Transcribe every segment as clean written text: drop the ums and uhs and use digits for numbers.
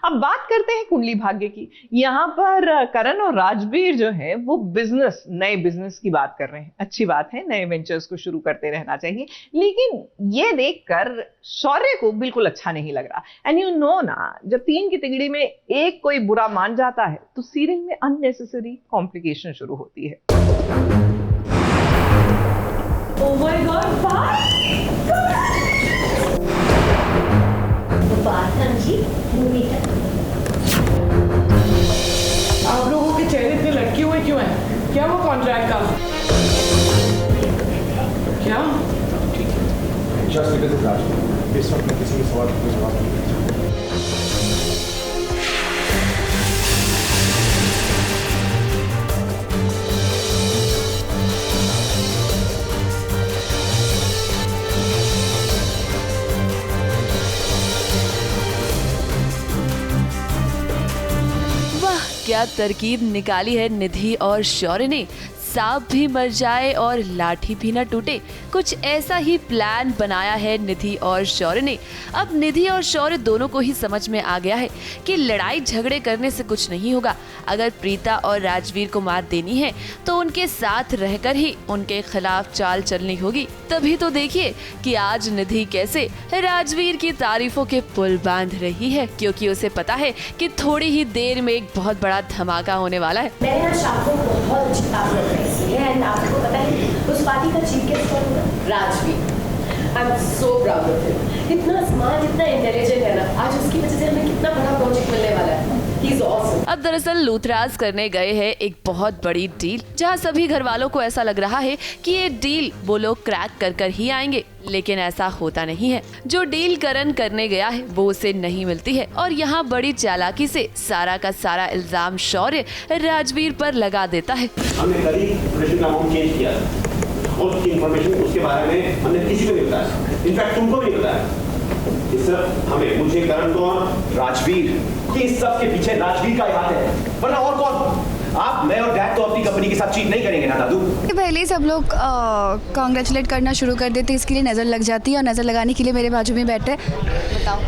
अब बात करते हैं कुंडली भाग्य की। यहाँ पर करण और राजवीर जो है वो नए बिजनेस की बात कर रहे हैं। अच्छी बात है, नए वेंचर्स को शुरू करते रहना चाहिए, लेकिन ये देखकर शौर्य को बिल्कुल अच्छा नहीं लग रहा। एंड यू नो ना, जब 3 की तिगड़ी में एक कोई बुरा मान जाता है तो सीरियल में अननेसेसरी कॉम्प्लिकेशन शुरू होती है। Oh my God, आप लोगों के चेहरे इतने लटके हुए क्यों हैं? क्या वो कॉन्ट्रैक्ट का? क्या? Just because it's Raj, इस वक्त मैं किसी के सवाल का जवाब नहीं दे सकता। क्या तरकीब निकाली है निधि और शौर्य ने। सांप भी मर जाए और लाठी भी न टूटे, कुछ ऐसा ही प्लान बनाया है निधि और शौर्य ने। अब निधि और शौर्य दोनों को ही समझ में आ गया है कि लड़ाई झगड़े करने से कुछ नहीं होगा। अगर प्रीता और राजवीर को मात देनी है तो उनके साथ रहकर ही उनके खिलाफ चाल चलनी होगी। तभी तो देखिए कि आज निधि कैसे राजवीर की तारीफों के पुल बांध रही है, क्योंकि उसे पता है कि थोड़ी ही देर में एक बहुत बड़ा धमाका होने वाला है। मैंने आज शाम को बहुत अच्छी बात करना है एंड आपको पता है उस पार्टी का चीफ गेस्ट कौन होगा? Rajveer. I am so proud of him. इतना स्मार्ट, इतना इंटेलिजेंट है ना, आज उसकी वजह से हमें कितना बड़ा प्रोजेक्ट मिलने वाला है। He is awesome. अब दरअसल लूथराज करने गए हैं एक बहुत बड़ी डील, जहां सभी घर वालों को ऐसा लग रहा है कि ये डील वो लोग क्रैक कर ही आएंगे, लेकिन ऐसा होता नहीं है। जो डील करण करने गया है वो उसे नहीं मिलती है और यहाँ बड़ी चालाकी से सारा का सारा इल्जाम शौर्य राजवीर पर लगा देता है। हमने कल ही प्रोडक्शन का अमाउंट चेंज किया और उसकी इंफॉर्मेशन उसके बारे में हमने किसी को नहीं बताया, इनफैक्ट तुमको भी नहीं बताया। इस सब हमें, मुझे, करण को और राजवीर, इस सब के पीछे राजवीर का हाथ है, वरना और कौन? आप, मैं और डैड तो अपनी कंपनी के साथ चीट नहीं करेंगे ना दादू। पहले ही सब लोग कांग्रेचुलेट करना शुरू कर देते, इसके लिए नज़र लग जाती है और नज़र लगाने के लिए मेरे बाजू में बैठे। बताओ।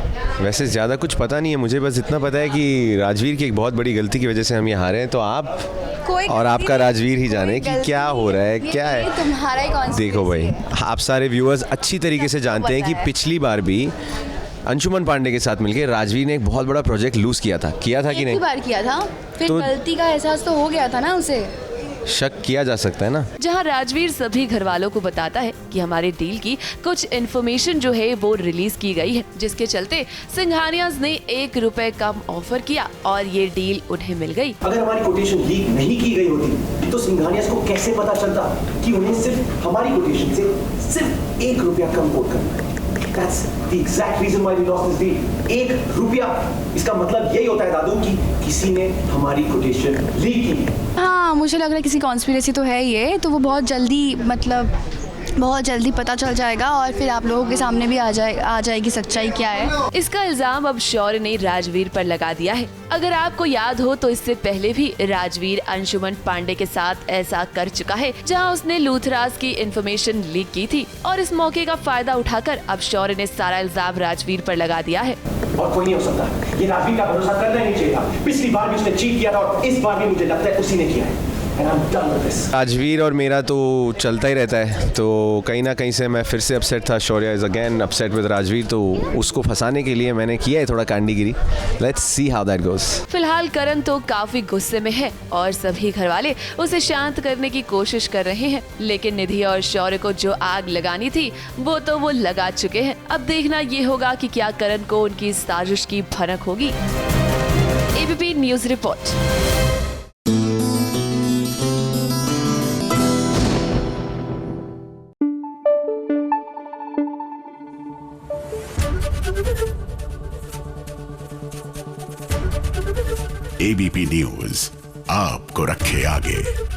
वैसे ज़्यादा कुछ पता नहीं है मुझे, बस इतना पता है कि राजवीर की एक बहुत बड़ी गलती की वजह से हम ये हारे हैं। तो आप और आपका राजवीर ही जाने कि क्या हो रहा है, क्या है तुम्हारा ही कौन। देखो भाई, आप सारे व्यूअर्स अच्छी तरीके से जानते हैं कि पिछली बार भी अंशुमन पांडे के साथ मिलकर राजवीर ने एक बहुत बड़ा प्रोजेक्ट लूज किया था कि नहीं? बार किया था, फिर तो गलती का एहसास तो हो गया था ना उसे। शक किया जा सकता है ना। जहां राजवीर सभी घर वालों को बताता है कि हमारे डील की कुछ इन्फॉर्मेशन जो है वो रिलीज की गई है, जिसके चलते सिंघानियाज ने 1 रुपए कम ऑफर किया और ये डील उन्हें मिल गई। अगर हमारी कोटेशन लीक नहीं की गई होती तो सिंघानियाज को कैसे पता चलता कि उन्हें सिर्फ हमारी कोटेशन से सिर्फ 1 रुपया कम कोट करना है? That's the exact reason why we lost this deal. 1 रुपया, इसका मतलब यही होता है दादू कि किसी ने हमारी कोटेशन लीक की। हाँ, मुझे लग रहा है किसी कॉन्स्पिरेसी तो है ये, तो वो बहुत जल्दी पता चल जाएगा और फिर आप लोगों के सामने भी आ जाएगी सच्चाई क्या है। इसका इल्जाम अब शौर्य ने राजवीर पर लगा दिया है। अगर आपको याद हो तो इससे पहले भी राजवीर अंशुमन पांडे के साथ ऐसा कर चुका है, जहां उसने लूथराज की इंफॉर्मेशन लीक की थी और इस मौके का फायदा उठाकर अब शौर्य ने सारा इल्जाम राजवीर पर लगा दिया है। और कोई नहीं हो सकता, ये राजवीर का भरोसा करना नहीं चाहिए था। पिछली बार भी उसने चीट किया था और इस बार भी मुझे लगता है उसी ने किया है। राजवीर और मेरा तो चलता ही रहता है, तो कहीं ना कहीं से मैं फिर से अपसेट था। Shaurya is again upset with Rajveer, तो उसको फंसाने के लिए मैंने किया है थोड़ा कांडीगिरी। Let's see how that goes. फिलहाल करण तो काफी गुस्से में है और सभी घर वाले उसे शांत करने की कोशिश कर रहे हैं, लेकिन निधि और शौर्य को जो आग लगानी थी वो तो वो लगा चुके हैं। अब देखना ये होगा कि क्या करण को उनकी साजिश की भनक होगी। ABP news report. ABP news आपको रखे आगे।